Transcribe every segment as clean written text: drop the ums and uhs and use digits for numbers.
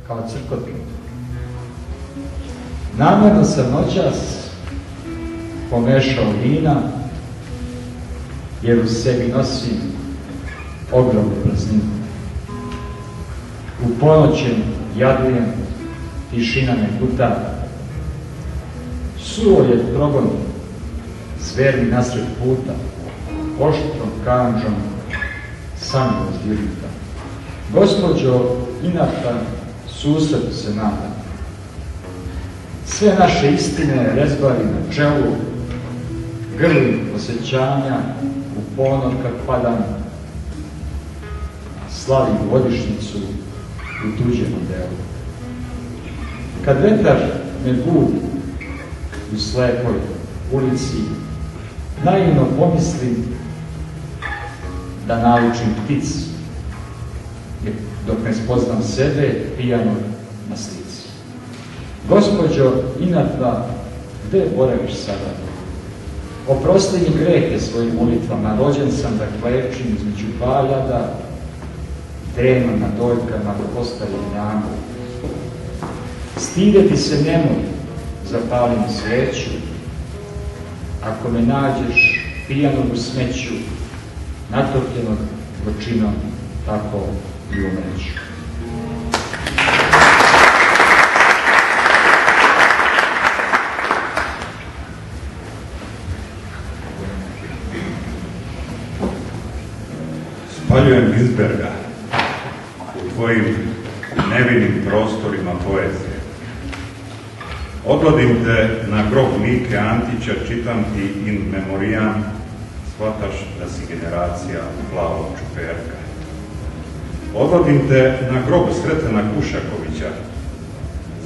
kao crkotnik. Namerno sam noćas pomešao vina, jer u sebi nosim ogromnu prazninu. U ponoćem jadujem, tišina me guta, suvo je progon, zver mi nasred puta, oštrom kandžom samilost dirita. Gospođo inata, susretu se nadam. Sve naše istine rezbari na čelu, grlim osjećanja u ponor kad padam, slavim godišnjicu u tuđem modelu. Kad vetar me budi u slepoj ulici, naivno pomislim da naučim pticu, dok ne spoznam sebe pijanog na slici. Gospođo inata, gde boraviš sada? Oprosti mi grehe svojim molitvama, rođen sam da klečim između valjada, dremam na dojkama dok ostavim njamu. Stideti se nemoj, zapalim sveću, ako me nađeš pijanog u smeću, natopljenog gorčinom, tako i umreću. Spaljujem Ginsberga u tvojim nevinim prostorima poezije. Odvodim te na grob Mike Antića, čitam ti in memoriam, shvataš da si generacija plavog čuperka. Odvodim te na grob Sretena Kušakovića,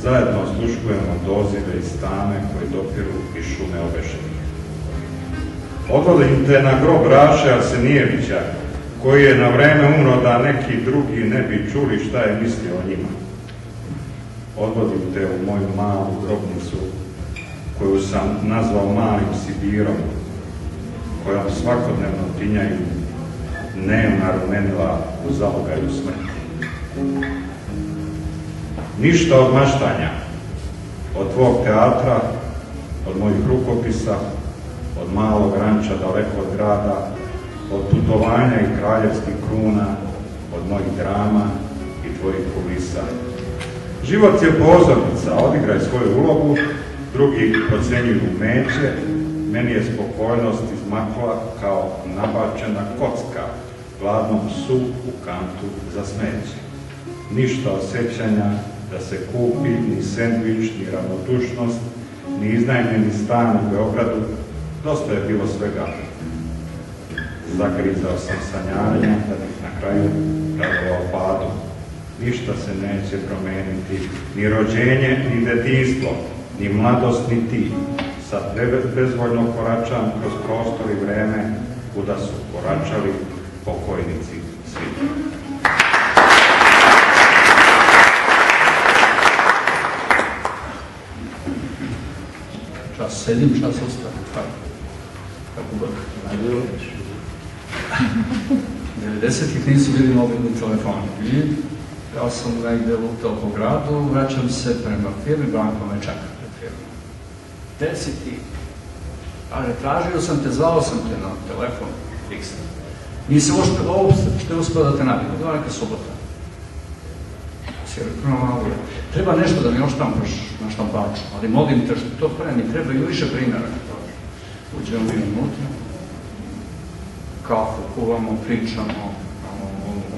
zajedno osluškujemo dozive i stame koji dopiru iz šume obešenih. Odvodim te na grob Raše Arsenijevića, koji je na vreme umro da neki drugi ne bi čuli šta je mislio o njima. Odvodim te u moju malu grobnicu, koju sam nazvao Malim Sibirom, kojom svakodnevno tinjaju dnevna rumenila u zalogaju smrti. Ništa od maštanja, od tvog teatra, od mojih rukopisa, od malog ranča daleko od grada, od putovanja i kraljevskih kruna, od mojih drama i tvojih kulisa. Život je pozornica, odigraj svoju ulogu, drugi procenjuju umeće, meni je spokojnost izmakla kao nabačena kocka gladnom psu u kantu za smeće. Ništa osjećanja da se kupi ni sendvič, ni ravnodušnost, ni iznajmljeni stan u Beogradu, dosta je bilo svega. Zagrizao sam sanjanja da bih na kraju radovao padu. Ništa se neće promeniti, ni rođenje, ni detinjstvo, ni mladost, ni ti. Sad bezvoljno koračam kroz prostor i vreme kuda su koračali pokojnici svi. Čas sedim, čas ostavim. Kako god. Najbolje. 90-ih nisu bili mobilni telefoni. I ja sam negde lutao po gradu, vraćam se prema firmi, Branko me čeka pred firmom. Gde si ti? Ali tražio sam te, zvao sam te na telefon, fiksno. Nisi uopšte uspio da te nabijem, bila neka subota. Si rekao, malo, treba nešto da mi oštampaš na štampaču, ali molim te što to pre, mi treba i više primjera. Uđemo mi unutra, kafu kuvamo, pričamo,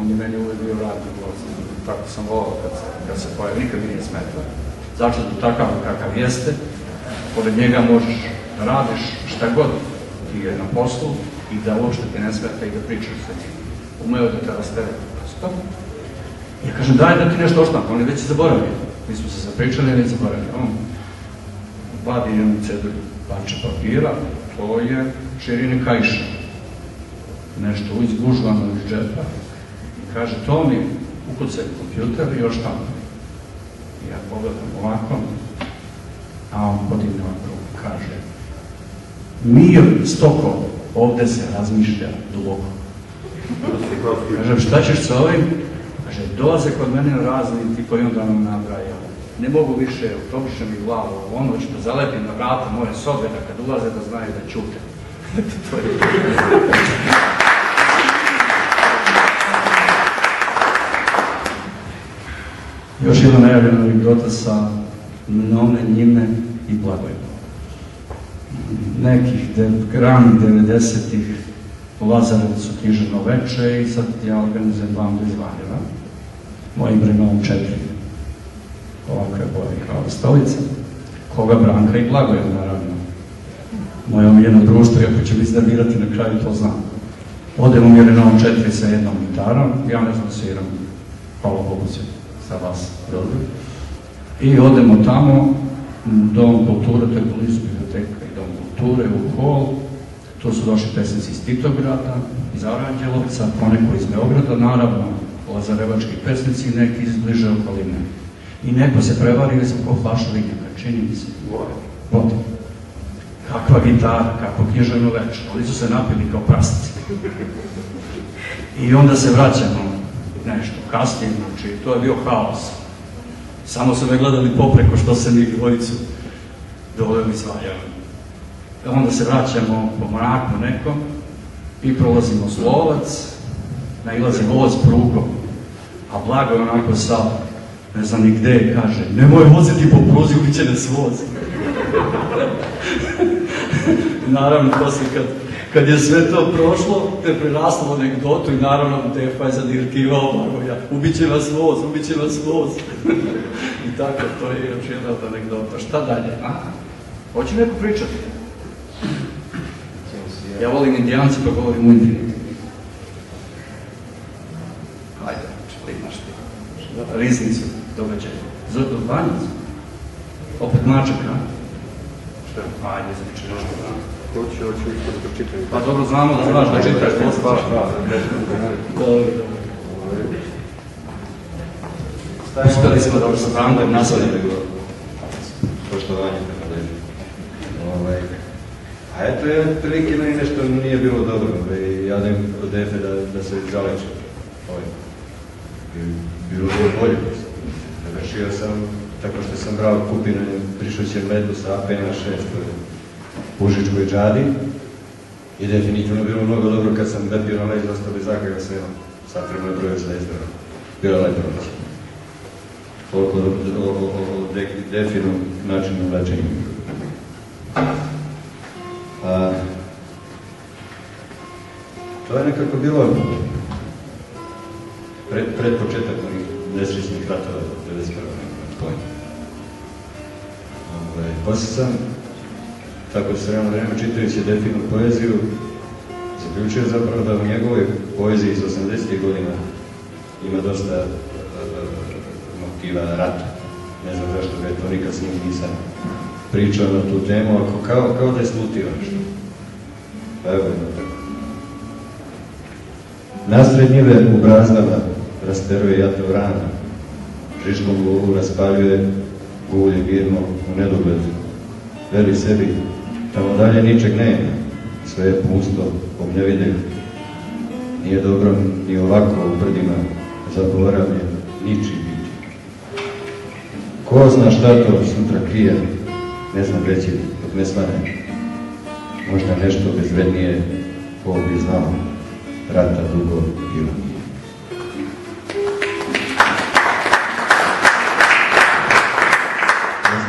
on je meni uvijek bio radio, tako sam volao kad se pojavi, nikad mi nije smetao. Začetu takav kakav jeste, pored njega možeš da radiš šta god ti je na poslu i da uopšte ti ne smeta i da pričaš sa njim. Umeo da te rastereti prosto. Ja kažem, daj da ti nešto oštampa, on je već zaboravio. Mi smo se zapričali, već zaboravio. On vadi jednu cedulju parče papira, to je širine kaiša. Nešto izgužvano iz džepa. I kaže, to mi ukucaj kompjuter i oštampa. I ja pogledam ovako, a on podigne ovako, kaže, mir stoko, ovde se razmišlja duboko. Kažem, šta ćeš sa ovim? Kaže, dolaze kod mene na razni tipa i onda nam nabraja. Ne mogu više, utopiše mi glavu, ono ću da zalepim na vrata moje sobe, da kad ulaze da znaju da ćute. To je... Još jedna najavljena anegdota sa mnom, njime i Blagojom. Nekih ranih 90-ih u Lazarevcu književno veče i sad ja organizujem bandu iz Valjeva. Mojim vremenom 4. Ovakve boje kao stolice. Koga Branka i Blagoja, naravno. Moje omiljeno društvo, ako će mi iznervirati na kraju, to znam. Odemo u Mirenovom 4 sa jednom gitarom, ja ne znam da sviram, hvala Bogu će sa vas dobro. I odemo tamo, u Dom kulture, to je blizu biblioteka i Dom kulture, u hol. Tu su došli pesnici iz Titograda, iz Aranđelovca, poneko iz Beograda, naravno, lazarevački pesnici, neki iz bliže okoline. I neko se prevario sam ko flaša vinjaka, čini mi se. Vode. Kakva gitara, kakvo književno večer. Oni su se napili kao prasci. I onda se vraćamo nešto kasnije, znači to je bio haos. Samo su me gledali popreko što se mi dvojicu doveli svaljali. Onda se vraćamo po mraku nekom i prolazimo Slovac, nailazi voz prugom, a Blago je onako sa, ne znam ni gde, kaže, nemoj voziti po pruzi, ubiće nas voz. Naravno, poslije kad je sve to prošlo, te preraslo anegdotu i naravno Defa je zadirkivao Blagoja, ubiće vas voz, ubiće vas voz. I tako, to je još jedna od anegdota. Šta dalje? Hoće neko pričati? Ja volim Indijanci, pa govorim u Indiji. Hajde, što imaš ti? Riznicu, događaj. Banjicu? Opet mačak, a? Što je? Hajde, znači nešto. Hoću isto da čitam. Pa dobro, znamo da znaš da čitaš, to baš pravo. Uspeli smo da još sa Brandom nastavimo. Poštovanje, tako da je. A eto je prilike meni nešto nije bilo dobro i jadim od Defe da se zaleče. Bilo je bolje. Završio sam tako što sam brao kupinu prišućem ledu sa AP-6 u Užičkoj džadi i definitivno bilo mnogo dobro kad sam lepio na leđu, ostao bez zakaga sve satremo je brojio za izdora. Bilo je lepo noć. Toliko o Definu načinu lečenja. To je nekako bilo pred početak onih nesrećnih ratova 1991. Poslije sam, tako se realno vreme čitajući Definu poeziju, zaključio zapravo da u njegovoj poeziji iz 80. godina ima dosta motiva rata. Ne znam zašto ga je to nikad s njim nisam pričao na tu temu, ako kao da je slutio nešto. Pa evo jedno tako. Nasred njive u brazdama rasteruje jatov rana, žiškom lovu raspaljuje gulje girmo u nedogled. Veli sebi, tamo dalje ničeg nema, sve je pusto, ognjevideg. Nije dobro ni ovako u brdima zaboravljen ničiji biti. Ko zna šta to sutra krije, ne znam reći dok ne svane. Možda nešto bezvrednije, ko bi znao, rata dugo bilo nije.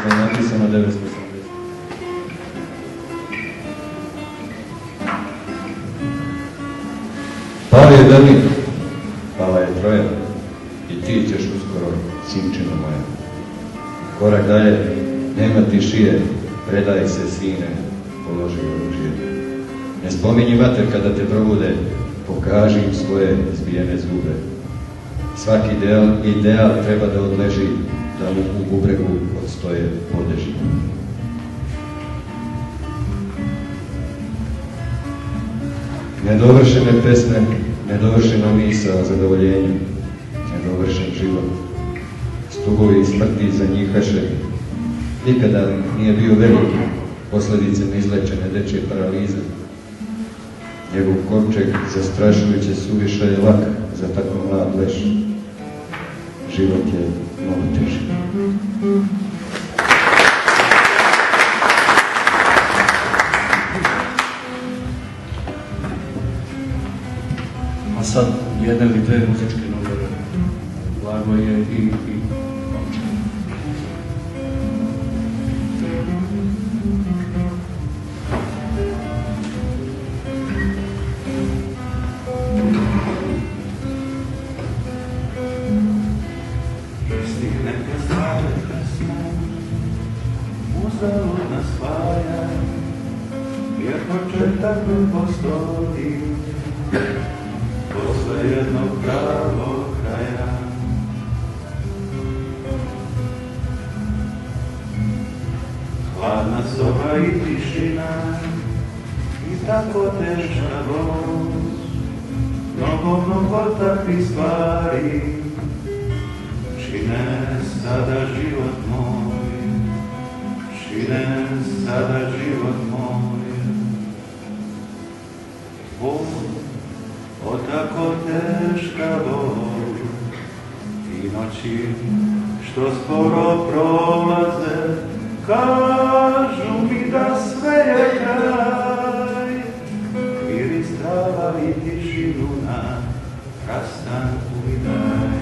Ovo je napisano 1970. Pao je Berlin, pala je Troja i ti ćeš uskoro, sinčino moja. Korak dalje, nema ti šije, predaj se sine, položi oružje. Ne spominji mater kada te probude, pokaži im svoje zbijene zube. Svaki ideal treba da odleži, da mu u bubregu odstoje podeži. Nedovršene pesme, nedovršena misa o zadovoljenju, nedovršen život. Stubovi smrti za njihaše, nikada nije bio veliki, posljedice neizlečene dečje paralize. Njegov kovčeg zastrašujuće suviše je lak za tako mlad leš. život je mnogo teži. A sad jedan ili dve muzičke numere, Blagoje i Momčar. Uzalud nas spaja, jer početak ne postoji, posle jednog pravog kraja. Hladna soba i tišina, i tako teška voz, mnogo takvih stvari, čine sada život moj. Čine sada život moj. O tako teška bol i noći što skoro prolaze, kažu mi da sve je kraj. Miris trava i tišinu na rastanku i daj.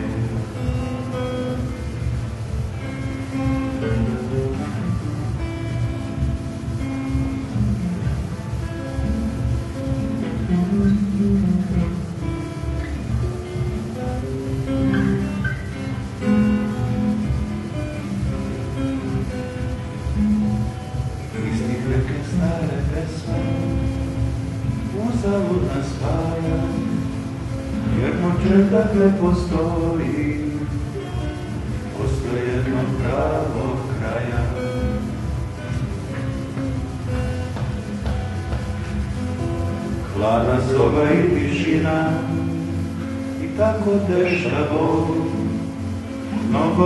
Uzalud nas spaja, jer početak ne postoji, posle jednog pravog kraja. Hladna soba i tišina, i tako teška bol, mnogo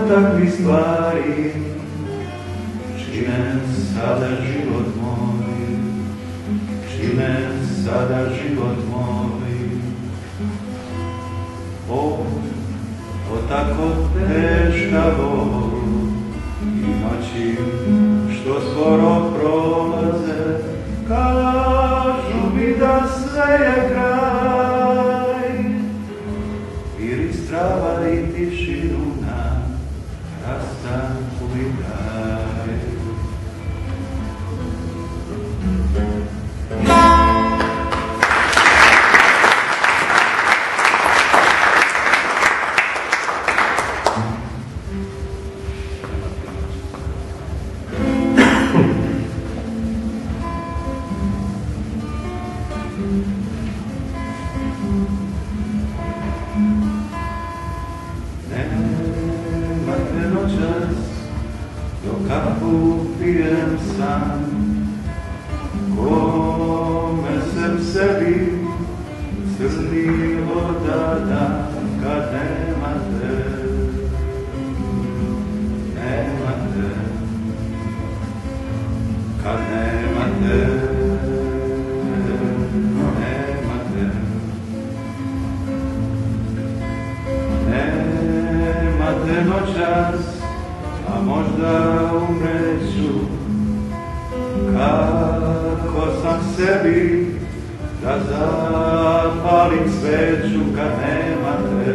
takvih stvari, čine sada život moj. Čine sada život moj. O tako teška bol i noći što skoro prolaze, kažu mi da sve je kraj. Miris trava i tišinu na rastanku i daj. Nemate noćas, dok kafu pijem sam, kome se sebi crni odada kad nemate, kad nemate. Nemate noćas, a možda umreću, kako sam sebi da zapalim sveću kad nemate,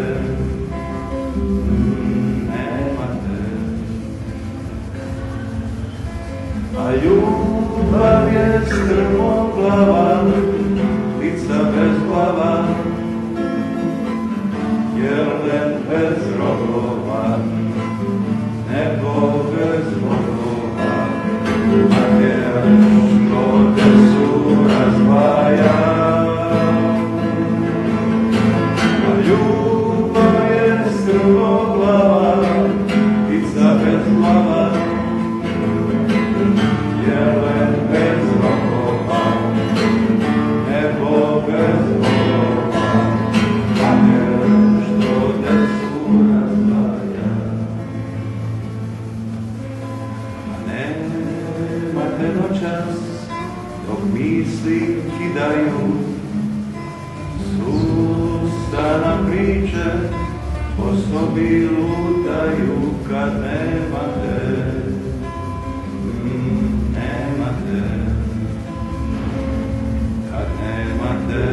nemate. A ljubav je strmoglava, lica bezglava, jelen bez rogova, nebo bez bogova, mater što te su razdvaja. A ljubav je strmoglava, lica bezglava, jelen bez rogova, nebo bez bogova, mater što te su razdvaja. A nemate noćas, dok misli kidaju, susta nam priče, po sobi lutaju kad nemate, nemate, kad nemate.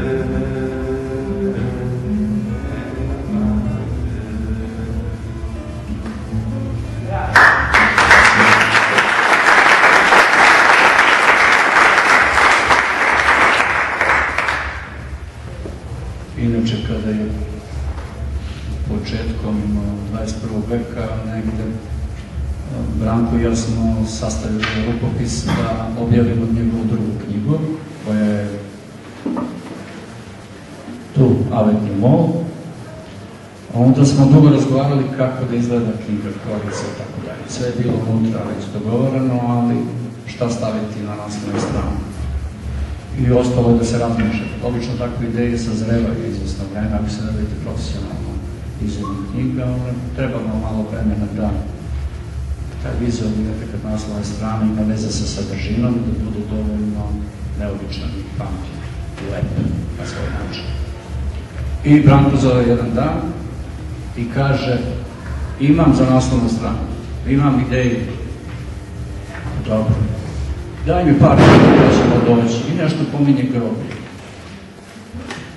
Inače, kada je početkom 21. veka negde Branko i ja smo sastavili rukopis da objavimo njegovu drugu knjigu, koja je tu, Avenue Mall. Onda smo dugo razgovarali kako da izgleda knjiga, korica i tako dalje. Sve je bilo unutra već dogovoreno, ali šta staviti na naslovnu stranu. I ostalo je da se razmišlja. Obično takve ideje sazrevaju izvesno vreme, ako se ne vidite profesionalno izvedna knjiga, trebamo malo vremena da taj vizualni efekt naslovne strane ima veze sa sadržinom i da bude dovoljno neobičan i pamtljiv i lep na svoj način. I Branko zove jedan dan i kaže: imam za naslovnu stranu, imam ideju. Dobro. Daj mi par da ćemo doći i nešto pominje groblje.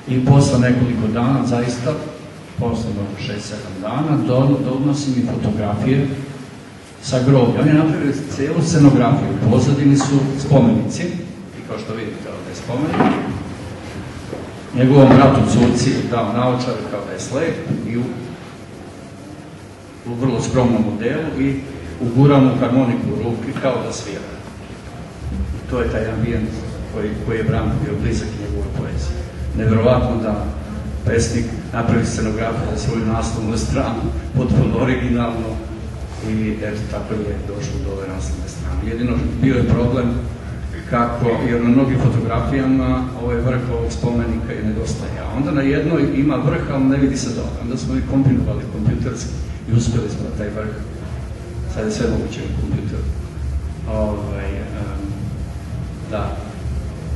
I posle nekoliko dana, zaista, posle 6-7 dana, donosi mi fotografije sa groblja. On je napravio cijelu scenografiju. U pozadini su spomenici, i kao što vidite ovdje je spomenik. Njegovom bratu Curci je dao naočare kao da je slep i u vrlo skromnom modelu i ugurao mu harmoniku u ruki kao da svira. To je taj ambijent koji je Branko bio blizak njegovoj poeziji. Neverovatno da pesnik napravi scenografiju za svoju naslovnu stranu, potpuno originalno, i eto, tako je došlo do ove naslovne strane. Jedino bio je problem kako, jer na mnogim fotografijama ovaj vrh ovog spomenika je nedostaje, a onda na jednoj ima vrh, ali ne vidi se dobro. Onda smo i kombinovali kompjuterski i uspjeli smo na taj vrh. Sad je sve moguće u kompjuteru. Da,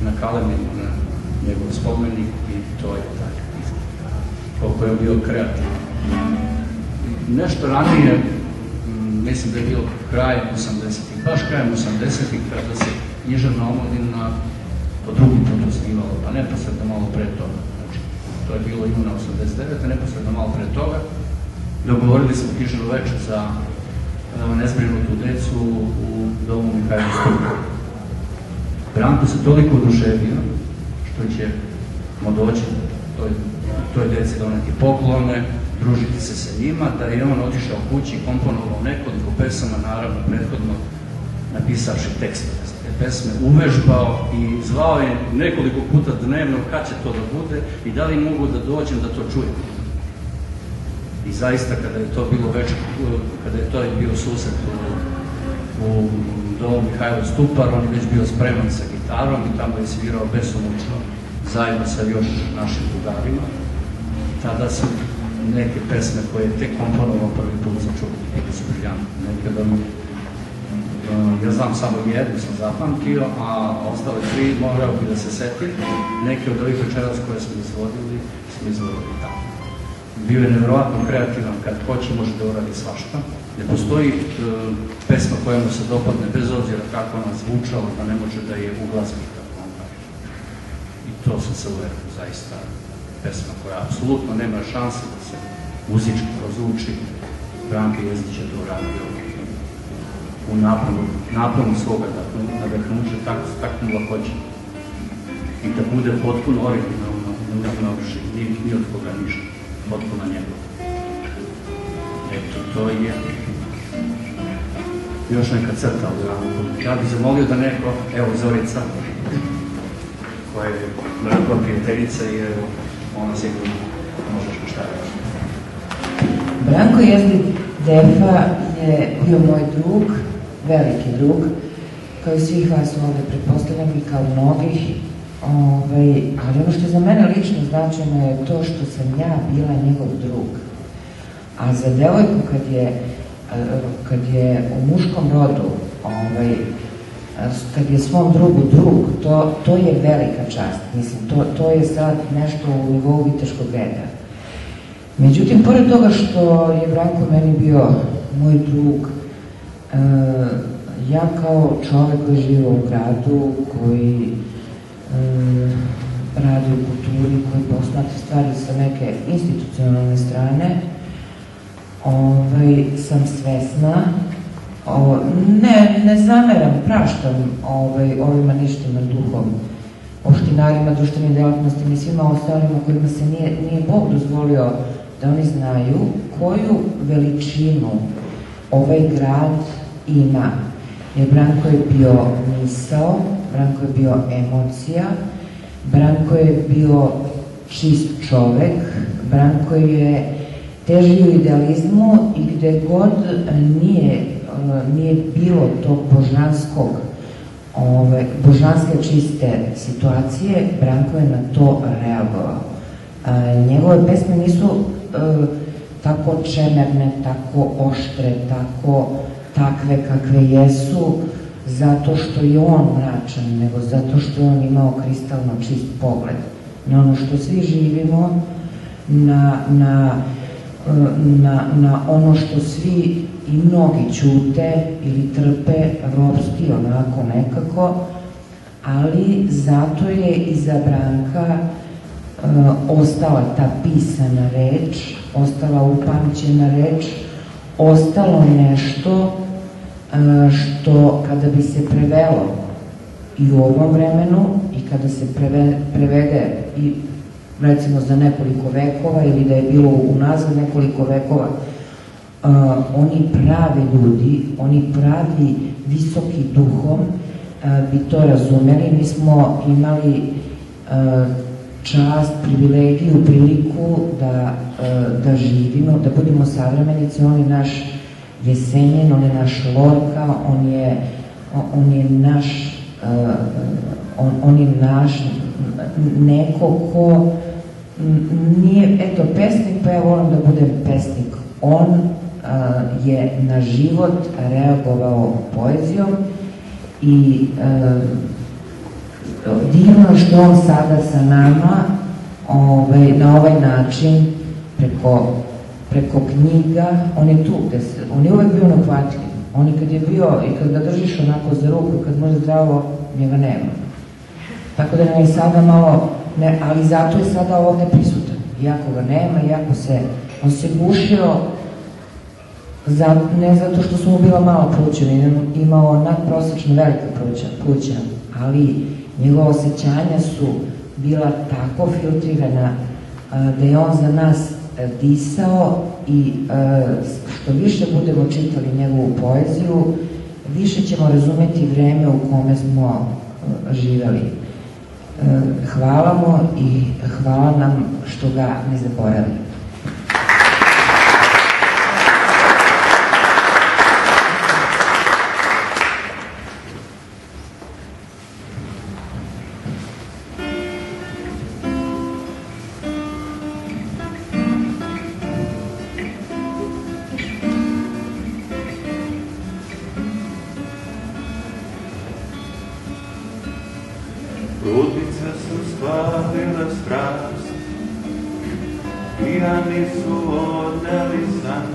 nakalemimo na njegov spomenik i to je tako. Koliko je bio kreativan. Nešto ranije, mislim da je bilo krajem 80-ih, baš krajem 80-ih, kada se književna omladina po drugi put osnivala, pa neposredno malo pre toga. Znači, to je bilo juna 89. Neposredno malo pre toga. Dogovorili smo književnu večer za nezbrinutu decu u domu Mihajla Stupara. Branko se toliko oduševio što ćemo doći toj deci doneti poklone, družiti se sa njima, da je on otišao kući i komponovao nekoliko pesama, naravno prethodno napisavši tekstove za te pesme, uvežbao i zvao je nekoliko puta dnevno kad će to da bude i da li mogu da dođem da to čujem. I zaista kada je to bilo večer, kada je to bio susret u domu Mihajlo Stupar, on je već bio spreman sa gitarom i tamo je svirao besomučno zajedno sa još našim drugarima. Tada su neke pesme koje je tek komponovao prvi put za čuti, bili su briljantne. Nekada ja znam samo jednu sam zapamtio, a ostale tri morao bi da se setim. Neke od ovih večeras koje smo izvodili tamo. Bio je nevjerovatno kreativan, kad hoće može da uradi svašta. Ne postoji pesma koja mu se dopadne, bez obzira kako ona zvučala, da ne može da je uglazbi, kako on kaže. I to sam se uverio, zaista pesma koja apsolutno nema šanse da se muzički prozvuči. Branko Jezdić je to uradio u naponu svoga nadahnuća, takvom lakoće. I da bude potpuno originalno, ni od koga ništa, potpuno njegovo. Eto, to je još neka crta od Branko. Ja bih zamolio da neko, evo Zorica, koja je Brankova prijateljica i evo, ona sigurno možeš šta reći. Branko Jezdić Defa je bio moj drug, veliki drug, kao i svih vas ovde, pretpostavljam i kao mnogih, ali ono što je za mene lično značajno je to što sam ja bila njegov drug. A za devojku kad je u muškom rodu, kad je svom drugu drug, to je velika čast. Mislim, to je sad nešto u nivou viteškog reda. Međutim, pored toga što je Branko meni bio moj drug, ja kao čovek koji živi u gradu, koji radi u kulturi, koji posmatra stvari sa neke institucionalne strane, sam svesna, ne zameram, praštam ovima ništima duhom, opštinarima, društvenim delatnostima i svima ostalima kojima se nije Bog dozvolio da oni znaju koju veličinu ovaj grad ima. Jer Branko je bio misao, Branko je bio emocija, Branko je bio čist čovek, Branko je težio idealizmu i gde god nije bilo tog božanske čiste situacije, Branko je na to reagovao. Njegove pesme nisu tako čemerne, tako oštre, takve kakve jesu, zato što je on mračan, nego zato što je on imao kristalno čist pogled na ono što svi živimo, na ono što svi i mnogi ćute ili trpe ropski, onako nekako, ali zato je iza Branka ostala ta pisana reč, ostala upamćena reč, ostalo nešto što kada bi se prevelo i u ovom vremenu i kada se prevede i recimo za nekoliko vekova ili da je bilo unazad nekoliko vekova, oni pravi ljudi, oni pravi visoki duhom bi to razumeli. Mi smo imali čast, privilegiju, priliku da živimo, da budemo savremenici. On je naš Jesenjin, on je naš Lorka, on je naš neko ko nije, eto, pesnik, pa ja volim da budem pesnik. On je na život reagovao poezijom i divno što on sada sa nama na ovaj način preko knjiga, on je tu, on je uvek bio nahvatljiv. On je kad je bio i kad ga držiš onako za ruku, kad može zdravo, njega nema. Tako da nam je sada malo, ali zato je sada ovde prisutan. Iako ga nema, iako on se gušio, ne zato što su mu bila mala pluća, imao nadprosečno velika pluća, ali njegova osjećanja su bila tako filtrirana da je on za nas disao i što više budemo čitali njegovu poeziju, više ćemo razumeti vreme u kome smo živeli. Hvala mu i hvala nam što ga ne zaboravimo. Trudnice su spavile strast, pijani su odneli san.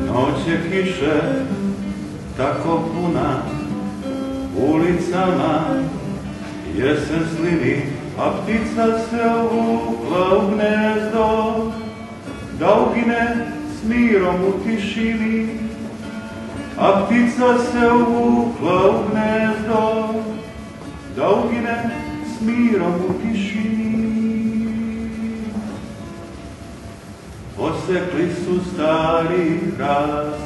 Noć je kiše tako puna, ulicama jesen slini, a ptica se uvukla u gnezdo, da ugine s mirom u tišini. A ptica se uvukla u gnezdo, da ugine s mirom u tišini. Posekli su stari hrast,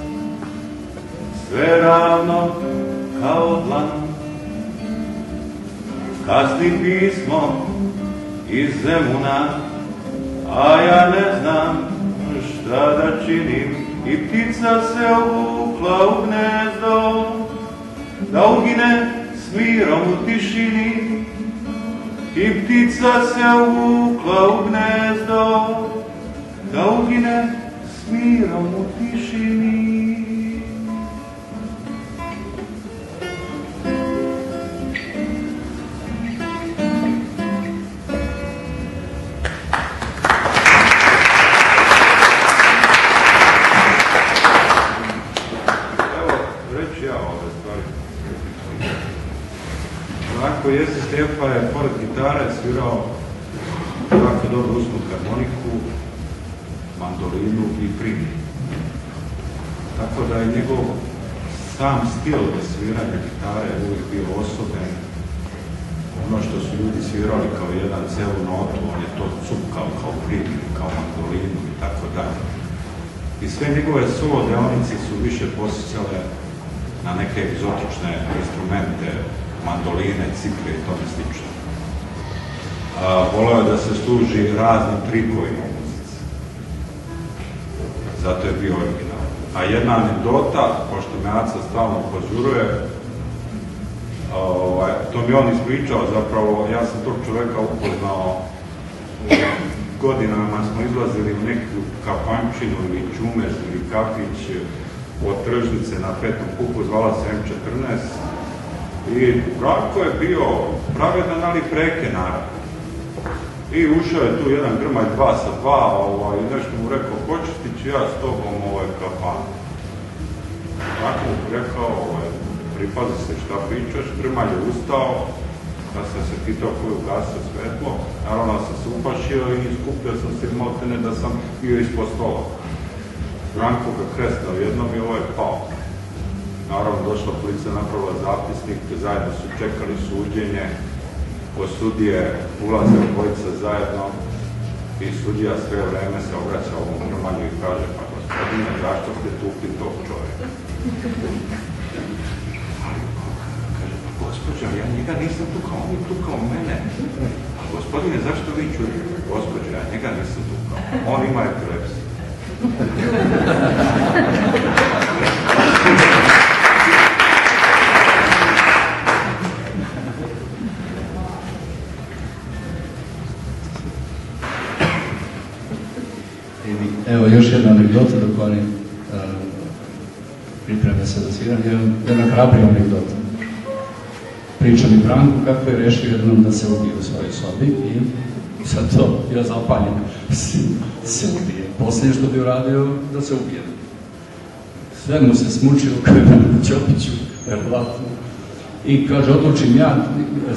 sve ravno kao dlan. Kasni pismo iz Zemuna, a ja ne znam šta da činim. I ptica se uvukla u gnezdo, da ugine s mirom u tišini. I ptica se uvukla u gnezdo, da ugine s mirom u tišini. Branko Jezdi Stefa je pored gitare svirao jako dobro usnu harmoniku, mandolinu i primjer. Tako da je njegov sam stil sviranja gitare uvijek bio osoben. Ono što su ljudi svirali kao jedan celu notu, on je to cupkao kao primjer, kao mandolinu i tako dalje. I sve njegove solo deonice su više posjećale na neke egzotične instrumente, mandoline, cikle i tome slično. Voleo je da se služi raznim trikovima u muzici. Zato je bio original. A jedna anegdota, pošto me Aca stalno požuruje, to mi on ispričao zapravo, ja sam tog čoveka upoznao godinama, smo izlazili u neku kafančinu ili čumez ili kafić od tržnice na Petom puku, zvala se M14 i Branko je bio pravedan, ali preke naravno. I ušao je tu jedan grmaj 2 sa 2 i nešto mu rekao, hoćeš ti ću ja s tobom kafan. Tako mu rekao, pripazi se šta pričaš, grmaj je ustao, da sam se pitao koju ugasio svetlo, naravno sam se upašio i skupio sam se motene da sam bio ispod stola. Branko ga kresnao jednom i ovo je pao. Naravno došla policija, napravila zapisnik, zajedno su čekali suđenje, od sudije ulaze obojica zajedno i sudija sve vreme se obraća ovom Grmanju i kaže, pa gospodine, zašto ste tukli tog čovjeka? Kaže, pa gospođa, ja njega nisam tukao, on je tukao mene. A gospodine, zašto vi čujete? Gospođa, ja njega nisam tukao, on ima epilepsiju. Evo još jedna anegdota dok oni pripreme se za sviranje, jedna hrabrija anegdota. Priča mi Branko kako je rešio jednom da se ubije u svojoj sobi i sad to, ja zapanjem, se ubije. Posljednje što bi uradio, da se ubije. Sve mu se smučio kao je na Ćopiću, verovatno. I kaže, odlučim ja,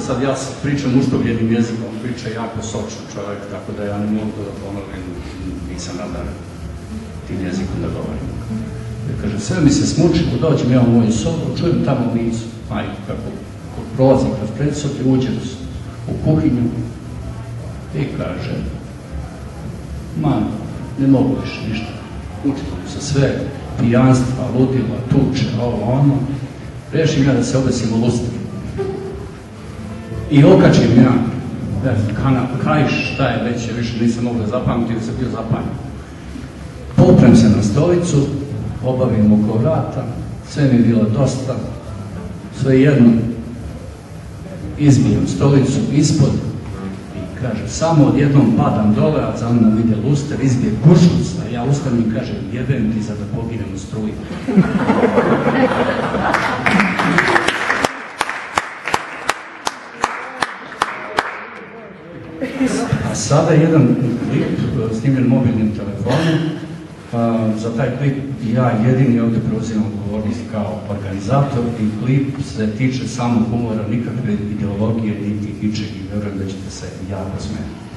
sad ja pričam uštovljenim jezikom, priča jako sočan čovjek, tako da ja ne mogu da ponovim, nisam nadaren tim jezikom da govorim. Kaže, sve mi se smuči, dođem ja u moju sobu, čujem tamo micu, majku kako prolazim kroz predsoblje, uđem u kuhinju i kaže, ne mogu više ništa, učito mi se sve, pijanstva, ludila, tuče, ovo, ono. Rešim ja da se obesim u lustru. I okačim ja, kajš, šta je već, više nisam mogu da zapamtim, da sam bio zapanjen. Poprem se na stolicu, obavim oko vrata, sve mi je bilo dosta, sve jedno, izbijem stolicu ispod i kaže, samo odjednom padam dole, a za mnom ide luster, izbije kušuc, a ja ustanem i kažem, jebem ti za da poginem u struji. A sada jedan klip snimljen mobilnim telefonom. Za taj klip ja jedini ovdje preuzimam odgovornost kao organizator i klip se tiče samo humora, nikakve ideologije, niti ičeg i vjerujem da ćete se jako smeti.